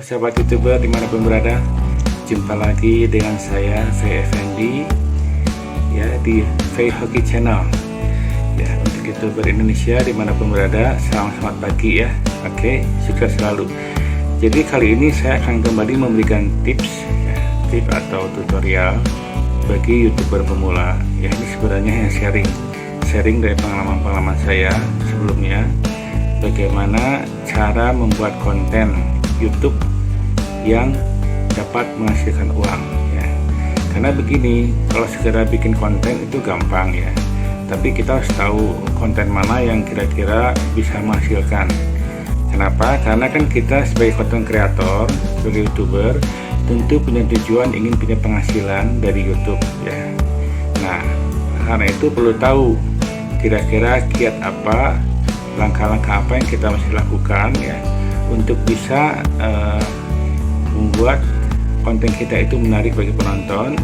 sahabat YouTuber dimanapun berada, jumpa lagi dengan saya VFND ya di V Hoki Channel ya, untuk YouTuber Indonesia dimanapun berada. Selamat pagi ya. Oke, sukses selalu. Jadi kali ini saya akan kembali memberikan tips ya, tips atau tutorial bagi YouTuber pemula ya. Ini sebenarnya yang sharing dari pengalaman saya sebelumnya, bagaimana cara membuat konten YouTube yang dapat menghasilkan uang ya. Karena begini, kalau segera bikin konten itu gampang ya, tapi kita harus tahu konten mana yang kira-kira bisa menghasilkan. Kenapa? Karena kan kita sebagai konten kreator, sebagai YouTuber, tentu punya tujuan ingin punya penghasilan dari YouTube ya. Nah, karena itu perlu tahu kira-kira kiat apa, langkah-langkah apa yang kita mesti lakukan ya, untuk bisa membuat konten kita itu menarik bagi penonton.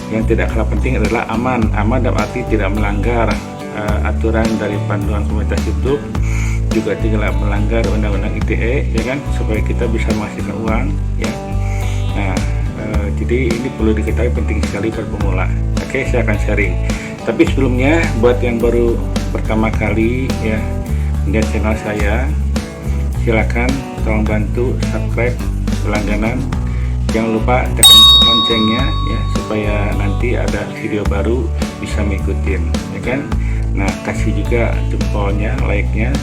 Yang tidak kalah penting adalah aman dalam arti tidak melanggar aturan dari panduan komunitas YouTube, juga tidak melanggar undang-undang ITE ya kan, supaya kita bisa menghasilkan uang ya. Nah, jadi ini perlu diketahui, penting sekali buat pemula. Oke, saya akan sharing. Tapi sebelumnya, buat yang baru pertama kali ya melihat channel saya, silakan tolong bantu subscribe berlangganan, jangan lupa tekan loncengnya ya, supaya nanti ada video baru bisa mengikutin ya kan. Nah, kasih juga jempolnya, like-nya,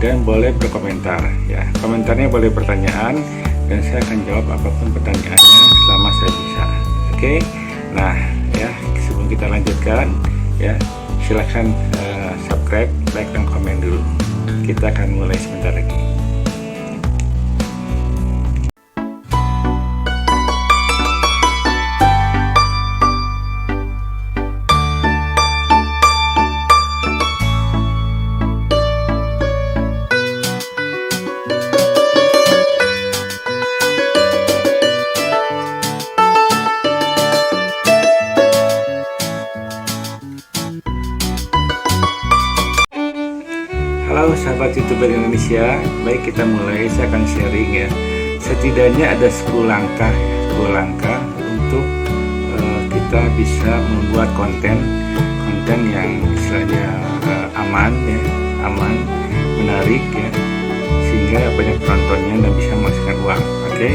dan boleh berkomentar ya. Komentarnya boleh pertanyaan dan saya akan jawab apapun pertanyaannya selama saya bisa. Oke. Nah ya, sebelum kita lanjutkan ya, silakan subscribe, like, dan komen dulu. Kita akan mulai sebentar lagi. Halo sahabat YouTuber Indonesia, baik kita mulai. Saya akan sharing ya, setidaknya ada 10 langkah ya, 10 langkah untuk kita bisa membuat konten yang istilahnya aman ya, aman, menarik ya, sehingga banyak penontonnya dan bisa menghasilkan uang. Oke.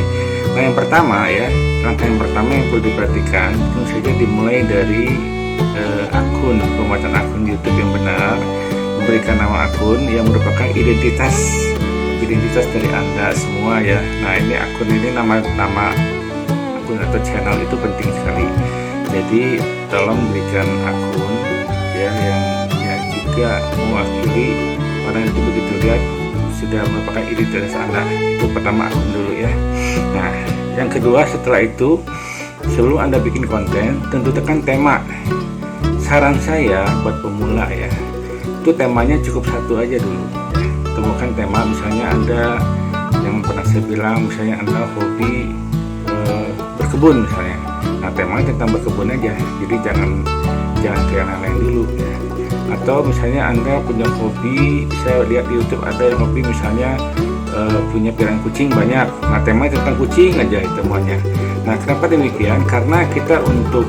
Nah, yang pertama ya, langkah yang pertama yang perlu diperhatikan tentu saja dimulai dari pembuatan akun YouTube yang benar. Memberikan nama akun yang merupakan identitas dari Anda semua ya. Nah, ini akun ini, nama akun atau channel itu penting sekali. Jadi tolong berikan akun ya yang juga mewakili orang itu, begitu lihat sudah merupakan identitas Anda. Itu pertama, akun dulu ya. Nah, yang kedua setelah itu, sebelum Anda bikin konten, tentu tekan tema. Saran saya buat pemula ya, itu temanya cukup satu aja dulu. Temukan tema, misalnya Anda yang pernah saya bilang, misalnya Anda hobi berkebun misalnya. Nah, temanya tentang berkebun aja. Jadi jangan ke yang lain dulu ya. Atau misalnya Anda punya hobi, saya lihat di YouTube ada yang hobi misalnya punya piaraan kucing banyak. Nah, temanya tentang kucing aja temuannya. Nah, kenapa demikian? Karena kita untuk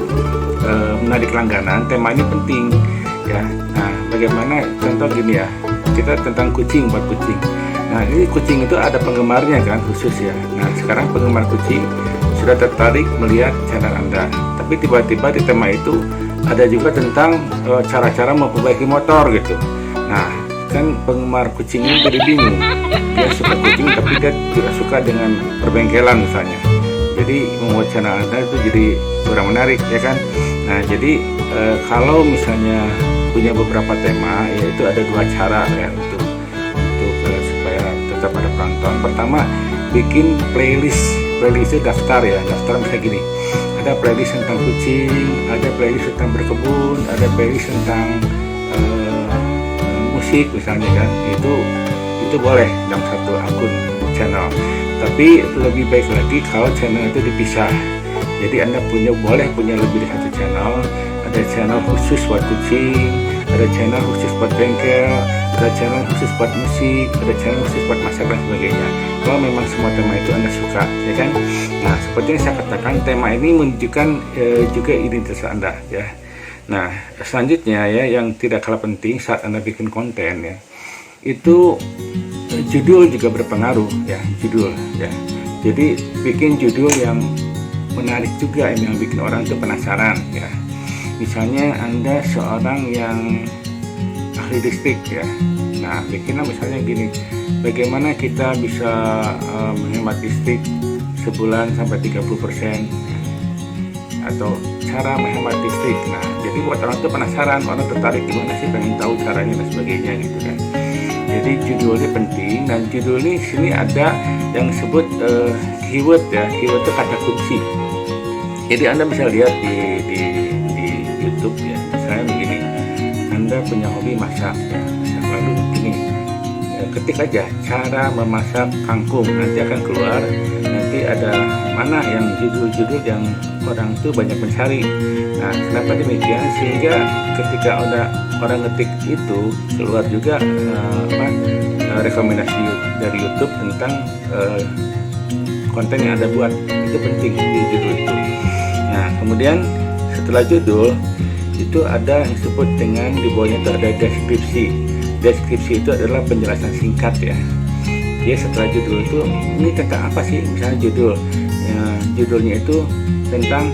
menarik langganan, tema ini penting ya. Nah, bagaimana contoh gini ya, kita tentang kucing, buat kucing. Nah, ini kucing itu ada penggemarnya kan, khusus ya. Nah, sekarang penggemar kucing sudah tertarik melihat channel Anda, tapi tiba-tiba di tema itu ada juga tentang cara-cara memperbaiki motor gitu. Nah, kan penggemar kucing ini jadi bingung, dia suka kucing tapi dia tidak suka dengan perbengkelan misalnya. Jadi membuat channel Anda itu jadi kurang menarik ya kan. Nah, jadi kalau misalnya punya beberapa tema, yaitu ada 2 cara ya untuk supaya tetap ada penonton. Pertama, bikin playlist itu daftar ya, daftar misalnya gini, ada playlist tentang kucing, ada playlist tentang berkebun, ada playlist tentang musik misalnya kan. Itu boleh dalam satu akun channel. Tapi lebih baik lagi kalau channel itu dipisah. Jadi Anda boleh punya lebih dari satu channel. Ada channel khusus buat kucing, ada channel khusus buat bengkel, ada channel khusus buat musik, ada channel khusus buat masak dan sebagainya. Kalau memang semua tema itu Anda suka, ya kan? Nah, seperti yang saya katakan, tema ini menunjukkan juga identitas Anda, ya. Nah, selanjutnya ya, yang tidak kalah penting saat Anda bikin konten ya, itu judul juga berpengaruh ya, judul ya. Jadi bikin judul yang menarik juga, yang bikin orang itu penasaran ya. Misalnya Anda seorang yang ahli listrik ya. Nah, bikinlah misalnya gini, bagaimana kita bisa menghemat listrik sebulan sampai 30%, atau cara menghemat listrik. Nah, jadi buat orang itu penasaran, orang tertarik gimana sih, pengen tahu caranya dan sebagainya gitu kan. Jadi judulnya penting, dan judul ini sini ada yang disebut keyword ya. Keyword itu kata kunci. Jadi Anda bisa lihat di YouTube ya, misalnya begini, Anda punya hobi masak ya, masak, lalu begini, ketik aja cara memasak kangkung, nanti akan keluar, nanti ada mana yang judul-judul yang orang itu banyak mencari. Nah, kenapa demikian? Sehingga ketika orang ngetik itu, keluar juga rekomendasi dari YouTube tentang konten yang Anda buat. Itu penting di judul itu. Nah, kemudian setelah judul itu ada yang disebut dengan, di bawahnya itu ada deskripsi. Deskripsi itu adalah penjelasan singkat ya. Dia setelah judul itu, ini tentang apa sih? Misalnya judulnya itu tentang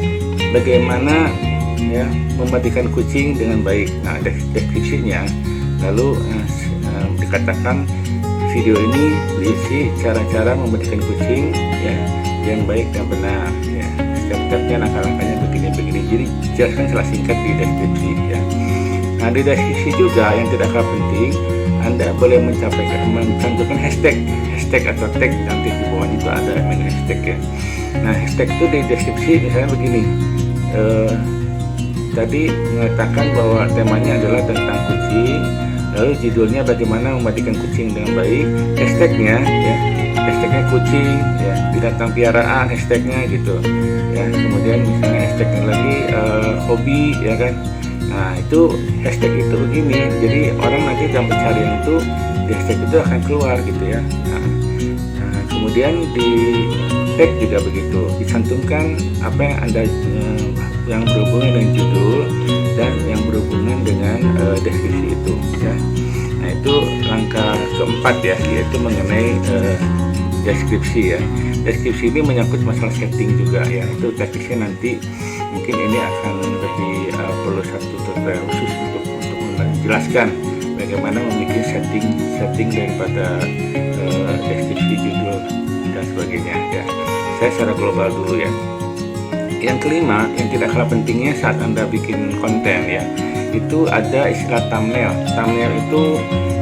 bagaimana ya memandikan kucing dengan baik. Nah, deskripsinya lalu dikatakan video ini berisi cara-cara memandikan kucing ya yang baik dan benar ya. Setiap-setiapnya langkah-langkahnya begini-begini. Jadi jelaskan secara singkat di deskripsi ya. Nah, di deskripsi juga yang tidak kalah penting, Anda boleh mencantumkan hashtag atau tag, nanti di bawahnya itu ada hashtag ya. Nah, hashtag itu di deskripsi misalnya begini, tadi mengatakan bahwa temanya adalah tentang kucing, lalu judulnya bagaimana memandikan kucing dengan baik, hashtagnya kucing ya, binatang piaraan, hashtagnya gitu ya. Kemudian misalnya hashtagnya lagi hobi ya kan. Nah, itu hashtag itu begini, jadi orang nanti dalam pencarian itu di hashtag itu akan keluar gitu ya. Nah, kemudian di tag juga begitu, dicantumkan apa yang Anda yang berhubungan dengan judul dan yang berhubungan dengan deskripsi itu ya. Nah, itu langkah keempat ya, yaitu mengenai deskripsi ya. Deskripsi ini menyangkut masalah setting juga ya. Itu teknisnya nanti mungkin ini akan lebih perlu satu tutorial khusus untuk menjelaskan bagaimana membuat setting daripada deskripsi, judul dan sebagainya ya. Saya secara global dulu ya. Yang kelima, yang tidak kalah pentingnya saat Anda bikin konten ya, itu ada istilah thumbnail. Thumbnail itu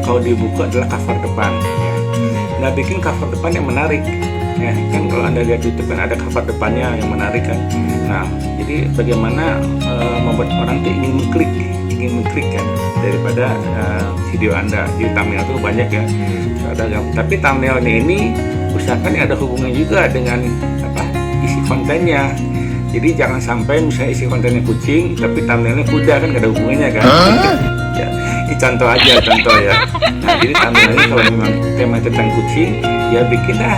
kalau dibuka adalah cover depan ya. Nah, bikin cover depan yang menarik ya, kan kalau Anda lihat YouTube kan ada cover depannya yang menarik kan. Nah, jadi bagaimana membuat orang tuh ingin mengklik kan daripada video Anda. Di thumbnail itu banyak ya, tapi thumbnailnya ini usahakan ada hubungan juga dengan isi kontennya. Jadi jangan sampai misalnya isi kontennya kucing tapi thumbnailnya kuda, kan gak ada hubungannya kan. Ya, ini contoh aja ya. Nah, jadi thumbnailnya kalau memang tema tentang kucing, ya bikinlah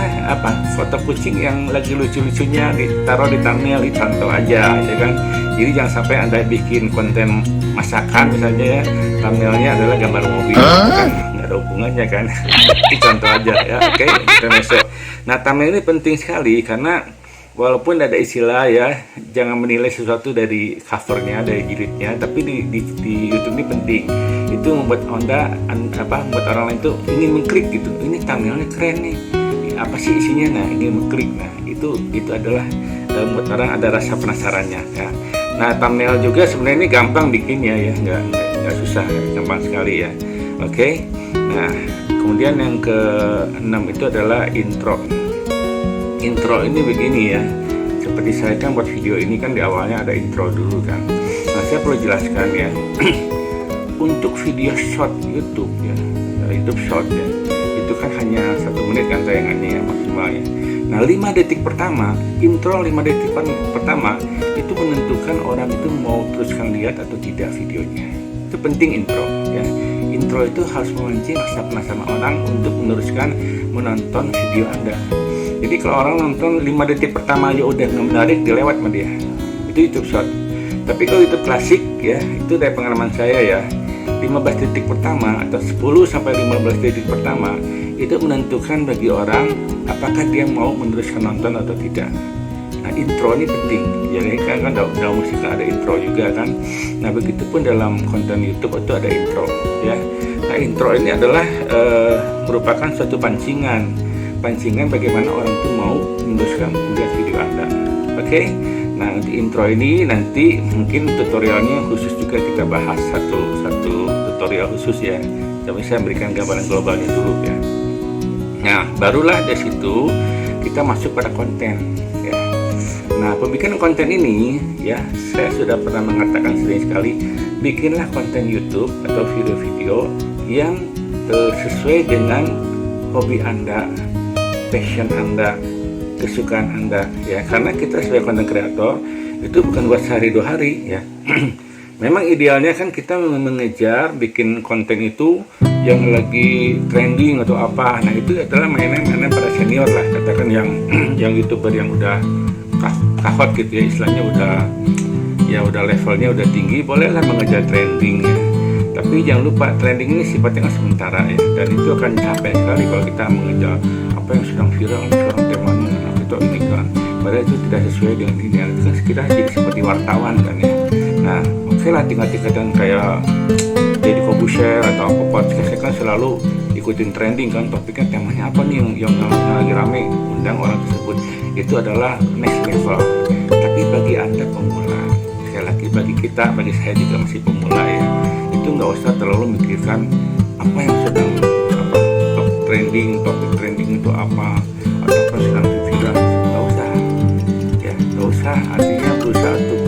foto kucing yang lagi lucu-lucunya ditaruh di thumbnail, itu contoh aja ya kan. Jadi jangan sampai Anda bikin konten masakan misalnya ya, thumbnailnya adalah gambar mobil kan, nggak ada hubungannya kan. Itu contoh aja ya. Oke, kita masuk. Nah, thumbnail ini penting sekali karena walaupun ada istilah ya, jangan menilai sesuatu dari covernya, dari jilidnya, tapi di YouTube ini penting. Itu membuat membuat orang lain tuh ingin mengklik gitu. Ini thumbnailnya keren nih. Apa sih isinya? Nah, ingin mengklik. Nah, itu adalah membuat orang ada rasa penasarannya ya. Nah, thumbnail juga sebenarnya ini gampang bikinnya ya, nggak susah, gampang sekali ya. Oke. Nah, kemudian yang ke-6 itu adalah intro. Intro ini begini ya, seperti saya kan buat video ini kan di awalnya ada intro dulu kan. Nah, saya perlu jelaskan ya, untuk video short YouTube ya, YouTube short ya, itu kan hanya 1 menit kan tayangannya ya, maksimal ya. Nah, 5 detik pertama, intro 5 detik pertama itu menentukan orang itu mau teruskan lihat atau tidak videonya. Itu penting intro ya. intro itu harus memancing rasa penasaran orang untuk meneruskan menonton video Anda. Jadi kalau orang nonton 5 detik pertama aja udah nggak menarik, dilewat sama dia. Itu YouTube Short. Tapi kalau YouTube klasik ya, itu dari pengalaman saya ya, 15 detik pertama atau 10 sampai 15 detik pertama itu menentukan bagi orang apakah dia mau meneruskan nonton atau tidak. Nah, intro ini penting. Jadi kan dalam musik ada intro juga kan. Nah, begitupun dalam konten YouTube itu ada intro ya. Nah, intro ini adalah merupakan suatu pancingan bagaimana orang itu mau meneruskan melihat video Anda. Oke. Nah, untuk intro ini nanti mungkin tutorialnya khusus juga kita bahas satu tutorial khusus ya. Tapi saya berikan gambaran globalnya dulu ya. Nah, barulah dari situ kita masuk pada konten ya. Nah, pembikinan konten ini ya, saya sudah pernah mengatakan sering sekali, bikinlah konten YouTube atau video-video yang sesuai dengan hobi Anda, passion Anda, kesukaan Anda ya. Karena kita sebagai konten kreator itu bukan buat sehari 2 hari ya. Memang idealnya kan kita mengejar bikin konten itu yang lagi trending atau apa. Nah, itu adalah mainan para senior lah, katakan yang YouTuber yang udah kahot gitu ya, istilahnya udah levelnya udah tinggi, bolehlah mengejar trending ya. Tapi jangan lupa trending ini sifatnya kan sementara ya, dan itu akan capek sekali kalau kita mengejar apa yang sedang viral sekarang temanya atau ini kan. Padahal itu tidak sesuai dengan ini. Itu kan kita jadi seperti wartawan kan ya. Nah, oke lah tingkat-tingkatan kayak Deddy Corbuzier atau apa podcast kan selalu ikutin trending kan, topiknya temanya apa nih yang lagi rame, undang orang tersebut. Itu adalah next level. Tapi bagi Anda pemula, sekali lagi bagi saya juga masih pemula ya, itu nggak usah terlalu mikirkan apa yang sedang topik trending itu apa atau apa sedang viral. Nggak usah artinya berusaha untuk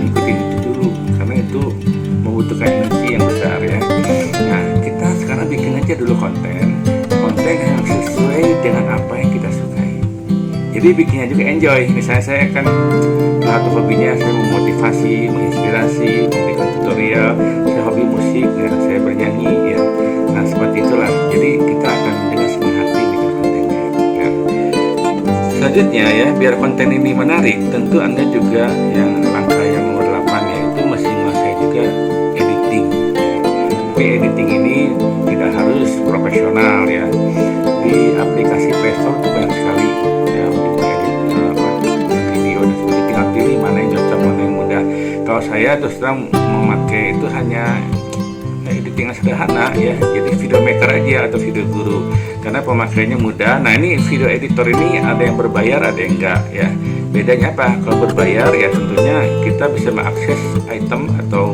ikutin itu dulu, karena itu membutuhkan energi yang besar ya. Nah, kita sekarang bikin aja dulu konten yang sesuai dengan apa yang kita sukai. Jadi bikinnya juga enjoy. Misalnya saya kan satu hobinya saya memotivasi, menginspirasi, memberikan tutorial. Saya hobi musik ya, saya bernyanyi ya. Nah, seperti itulah. Jadi kita akan dengan senang hati bikin kontennya ya. Selanjutnya ya, biar konten ini menarik, tentu Anda juga yang langkah yang nomor 8 yaitu masih menguasai juga editing. Tapi editing ini tidak harus profesional ya. Di aplikasi Playstore itu banyak sekali ya untuk edit video dan sebagainya. Tinggal pilih mana yang cocok, mana yang mudah. Kalau saya terus terang memakai itu hanya editing sederhana ya, jadi video maker aja atau video guru, karena pemakaiannya mudah. Nah, ini video editor ini ada yang berbayar, ada yang enggak ya. Bedanya apa? Kalau berbayar ya tentunya kita bisa mengakses item atau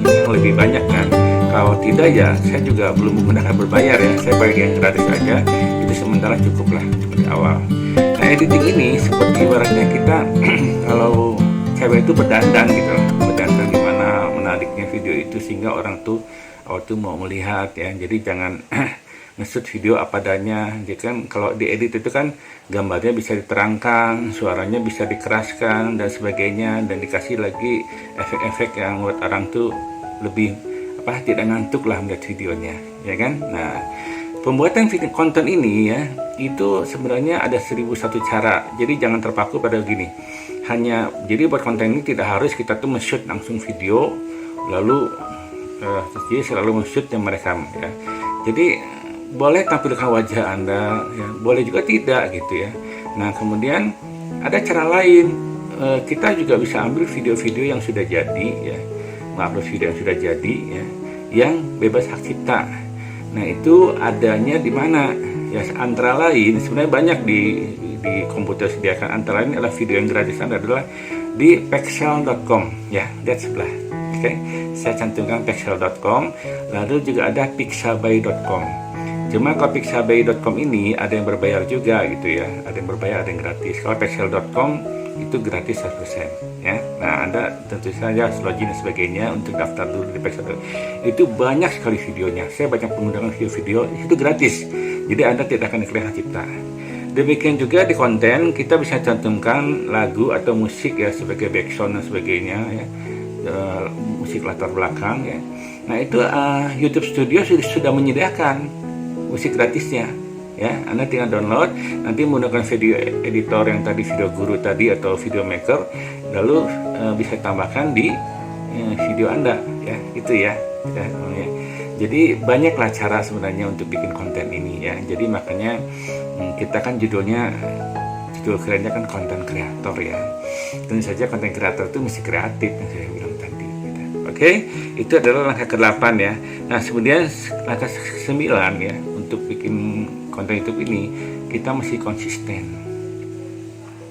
yang lebih banyak kan. Kalau tidak ya saya juga belum menggunakan berbayar ya, saya pakai yang gratis aja, itu sementara cukup lah seperti awal. Nah, editing ini seperti ibaratnya kita kalau cewek itu berdandan gitu loh, berdandan gimana menariknya video itu sehingga orang tuh mau melihat ya. Jadi jangan nge-shoot video apa adanya. Jadi kan kalau diedit itu kan gambarnya bisa diterangkan, suaranya bisa dikeraskan dan sebagainya, dan dikasih lagi efek-efek yang buat orang tuh lebih tidak ngantuk lah melihat videonya ya kan. Nah, pembuatan video konten ini ya itu sebenarnya ada 1001 cara. Jadi jangan terpaku pada gini. Jadi buat konten ini tidak harus kita tuh nge-shoot langsung video lalu jadi selalu nge-shoot yang merekam ya. Jadi boleh tampilkan wajah Anda ya, boleh juga tidak gitu ya. Nah, kemudian ada cara lain, kita juga bisa ambil video-video yang sudah jadi ya, upload video yang sudah jadi ya, yang bebas hak cipta. Nah, itu adanya di mana ya? Antara lain sebenarnya banyak di komputer sediakan. Antara lain adalah video yang gratisan adalah di pexel.com ya, lihat sebelah. Oke, saya cantumkan pexel.com. Lalu juga ada pixabay.com. Cuma kalau pixabay.com ini ada yang berbayar juga gitu ya, ada yang berbayar, ada yang gratis. Kalau pexel.com itu gratis 100% ya. Nah, Anda tentu saja login dan sebagainya untuk daftar dulu di Pexel. Itu banyak sekali videonya. Saya banyak menggunakan video-video itu gratis. Jadi Anda tidak akan dikeluarkan cipta. Demikian juga di konten kita bisa cantumkan lagu atau musik ya sebagai background dan sebagainya ya. Musik latar belakang ya. Nah itu YouTube Studio sudah menyediakan musik gratisnya. Ya, Anda tinggal download, nanti menggunakan video editor yang tadi, video guru tadi atau video maker, lalu bisa tambahkan di video Anda, ya, gitu ya. Jadi banyaklah cara sebenarnya untuk bikin konten ini ya. Jadi makanya kita kan judul kerennya kan konten kreator ya. Tentu saja konten kreator itu mesti kreatif yang saya bilang tadi. Gitu. Oke, itu adalah langkah ke-8 ya. Nah kemudian langkah 9 ya, untuk bikin konten YouTube ini kita mesti konsisten.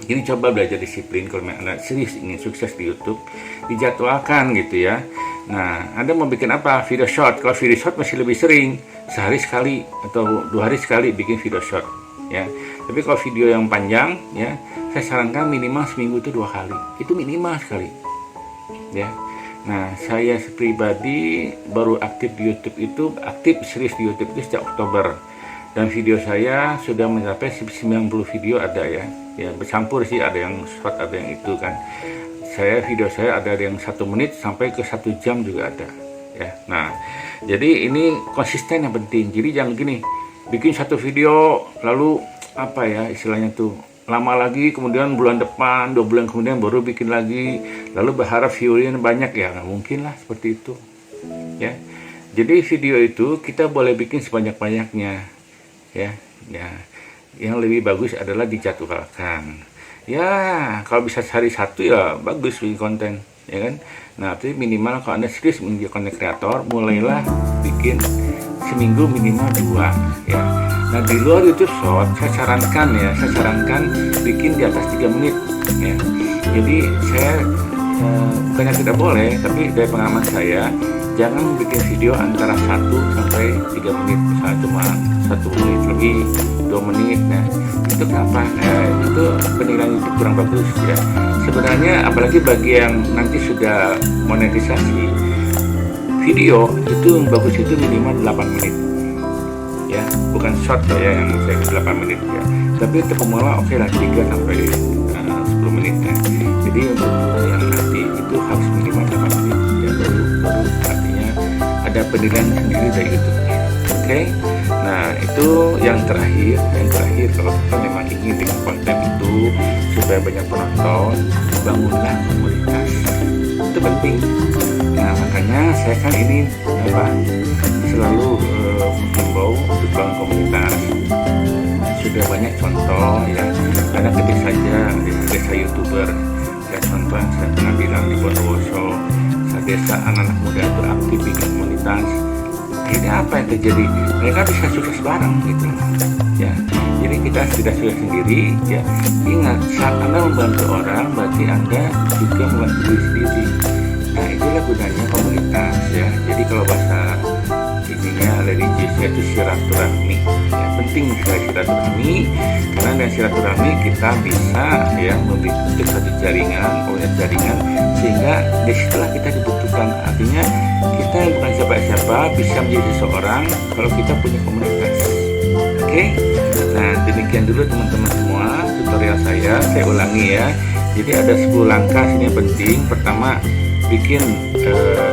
Jadi coba belajar disiplin kalau Anda serius ingin sukses di YouTube, dijadwalkan gitu ya. Nah, Anda mau bikin apa? Video short. Kalau video short masih lebih sering, sehari sekali atau 2 hari sekali bikin video short ya. Tapi kalau video yang panjang ya, saya sarankan minimal seminggu itu 2 kali. Itu minimal sekali. Ya. Nah, saya pribadi baru aktif di YouTube itu, aktif serius di YouTube itu sejak Oktober. Dan video saya sudah mencapai 90 video ada ya. Ya, bercampur sih, ada yang short, ada yang itu kan. Video saya ada yang 1 menit sampai ke 1 jam juga ada ya. Nah, jadi ini konsisten yang penting. Jadi jangan gini, bikin 1 video lalu apa ya istilahnya tuh, lama lagi kemudian bulan depan, 2 bulan kemudian baru bikin lagi, lalu berharap viewernya banyak, ya nggak mungkin lah seperti itu ya. Jadi video itu kita boleh bikin sebanyak-banyaknya ya. Yang lebih bagus adalah dijadwalkan ya. Kalau bisa sehari 1 ya bagus bikin konten ya kan. Nah tapi minimal kalau Anda serius menjadi konten kreator, mulailah bikin seminggu minimal 2 ya. Nah di luar itu short, saya sarankan bikin di atas 3 menit ya. Jadi saya bukannya tidak boleh, tapi dari pengalaman saya, jangan bikin video antara 1 sampai 3 menit, misalnya cuma 1 menit lebih, 2 menit. Nah itu kenapa? Itu penilaian itu kurang bagus ya. Sebenarnya apalagi bagi yang nanti sudah monetisasi video, itu yang bagus itu minimal 8 menit ya, bukan short ya yang saya 8 menit ya. Tapi untuk pemula oke lah 3 sampai 10 menit ya. Jadi untuk yang nanti itu harus minimal 8 menit ya, baru artinya ada penilaian sendiri dari YouTube. Oke. Nah itu yang terakhir kalau kita memang ingin dengan konten itu supaya banyak penonton, bangunlah komunitas, itu penting. Nah makanya saya kan ini selalu menghimbau untuk bangun komunitas. Sudah banyak contoh ya, ada ketik saja desa YouTuber ya, contoh yang saya pernah bilang di Bondowoso, desa anak-anak muda beraktif di komunitas. Ini apa yang terjadi? Mereka bisa sukses bareng gitu ya. Jadi kita tidak sukses sendiri ya. Ingat, saat Anda membantu orang berarti Anda juga membantu diri sendiri. Nah itulah gunanya komunitas ya. Jadi kalau bahasa ininya religiusnya itu silaturahmi ya, penting sekali silaturahmi, karena dengan silaturahmi kita bisa ya membentuk satu jaringan, sehingga disitulah kita dibutuhkan. Artinya kita bukan siapa-siapa bisa menjadi seseorang kalau kita punya komunitas. Oke? Nah demikian dulu teman-teman semua tutorial saya ulangi ya. Jadi ada 10 langkah sini yang penting. Pertama, bikin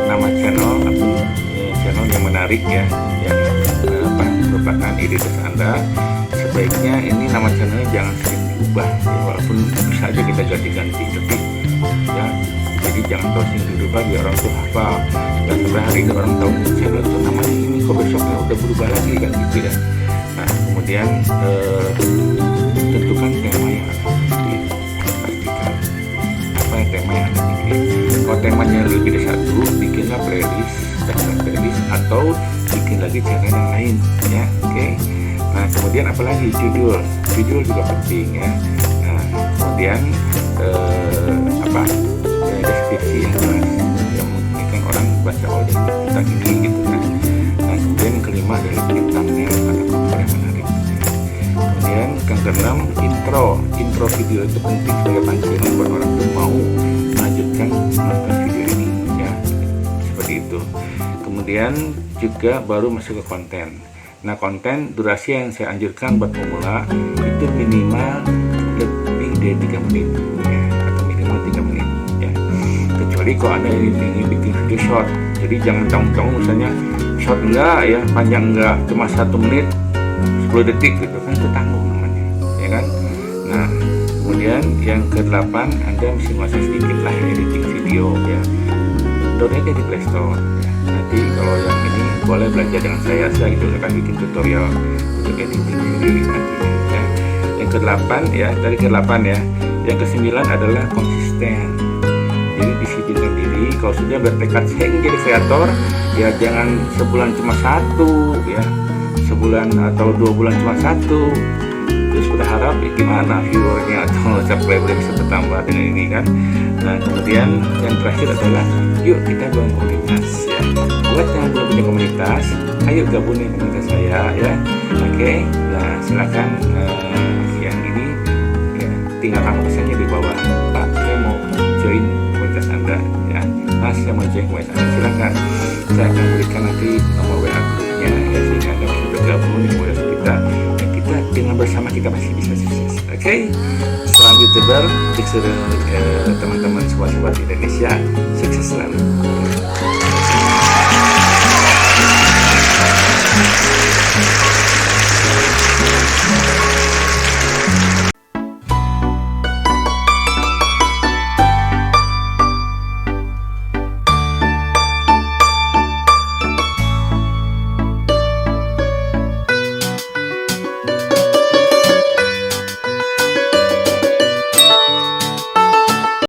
nama channel atau channel yang menarik ya, yang merupakan identitas Anda. Sebaiknya ini nama channelnya jangan sering diubah ya, walaupun bisa aja kita ganti-ganti, tapi ya jadi jangan terus dirubah biar orang tuh hafal. Dan sampai hari ini orang tahu channel itu namanya ini, kok besoknya udah berubah lagi kan gitu ya. Nah kemudian tentukan tema yang Anda pilih, pastikan apa yang tema yang Anda pilih. Kalau temanya lebih dari 1, bikinlah playlist, atau bikin lagi channel yang lain ya. Oke. Nah kemudian apalagi judul juga penting ya. Nah kemudian deskripsi yang jelas yang memungkinkan orang baca tentang ini gitu kan. Nah kemudian yang kelima adalah bikin thumbnail atau cover yang menarik ya. Kemudian yang keenam, intro video itu penting sebagai pancingan buat orang tuh mau melanjutkan nonton video ini ya, seperti itu. Kemudian juga baru masuk ke konten. Nah konten durasi yang saya anjurkan buat pemula itu minimal lebih dari 3 menit ya, atau minimal 3 menit ya. Kecuali kalau Anda ingin bikin video short Jadi jangan tanggung-tanggung misalnya short enggak ya, panjang enggak, cuma 1 menit 10 detik gitu kan, itu tanggung namanya, ya kan. Nah kemudian yang ke-8, Anda mesti menguasai sedikit lah editing video ya. Download aja di Play Store ya. Nanti kalau yang ini boleh belajar dengan saya gitu, akan bikin tutorial untuk editing video nantinya ya. Yang ke-8 ya, dari ke-8 ya. Yang ke-9 adalah konsisten. Jadi disiplinkan diri. Kalau sudah bertekad saya ingin jadi kreator ya, jangan sebulan cuma 1 ya, sebulan atau 2 bulan cuma 1, terus berharap ya gimana viewernya atau subscriber bisa bertambah dengan ini kan. Nah kemudian yang terakhir adalah yuk kita bangun komunitas ya. Buat yang belum punya komunitas, ayo gabung dengan komunitas saya ya. Oke, nah silakan yang ini ya, tinggal angkat pesannya di bawah, Pak saya mau join komunitas Anda ya, Mas saya mau join komunitas Anda, silakan. Saya akan berikan nanti nomor WA grupnya ya, sehingga Anda bisa bergabung di komunitas kita. Dengan bersama kita pasti bisa sukses. Oke? Salam YouTuber, teman-teman sobat-sobat Indonesia, sukses selalu.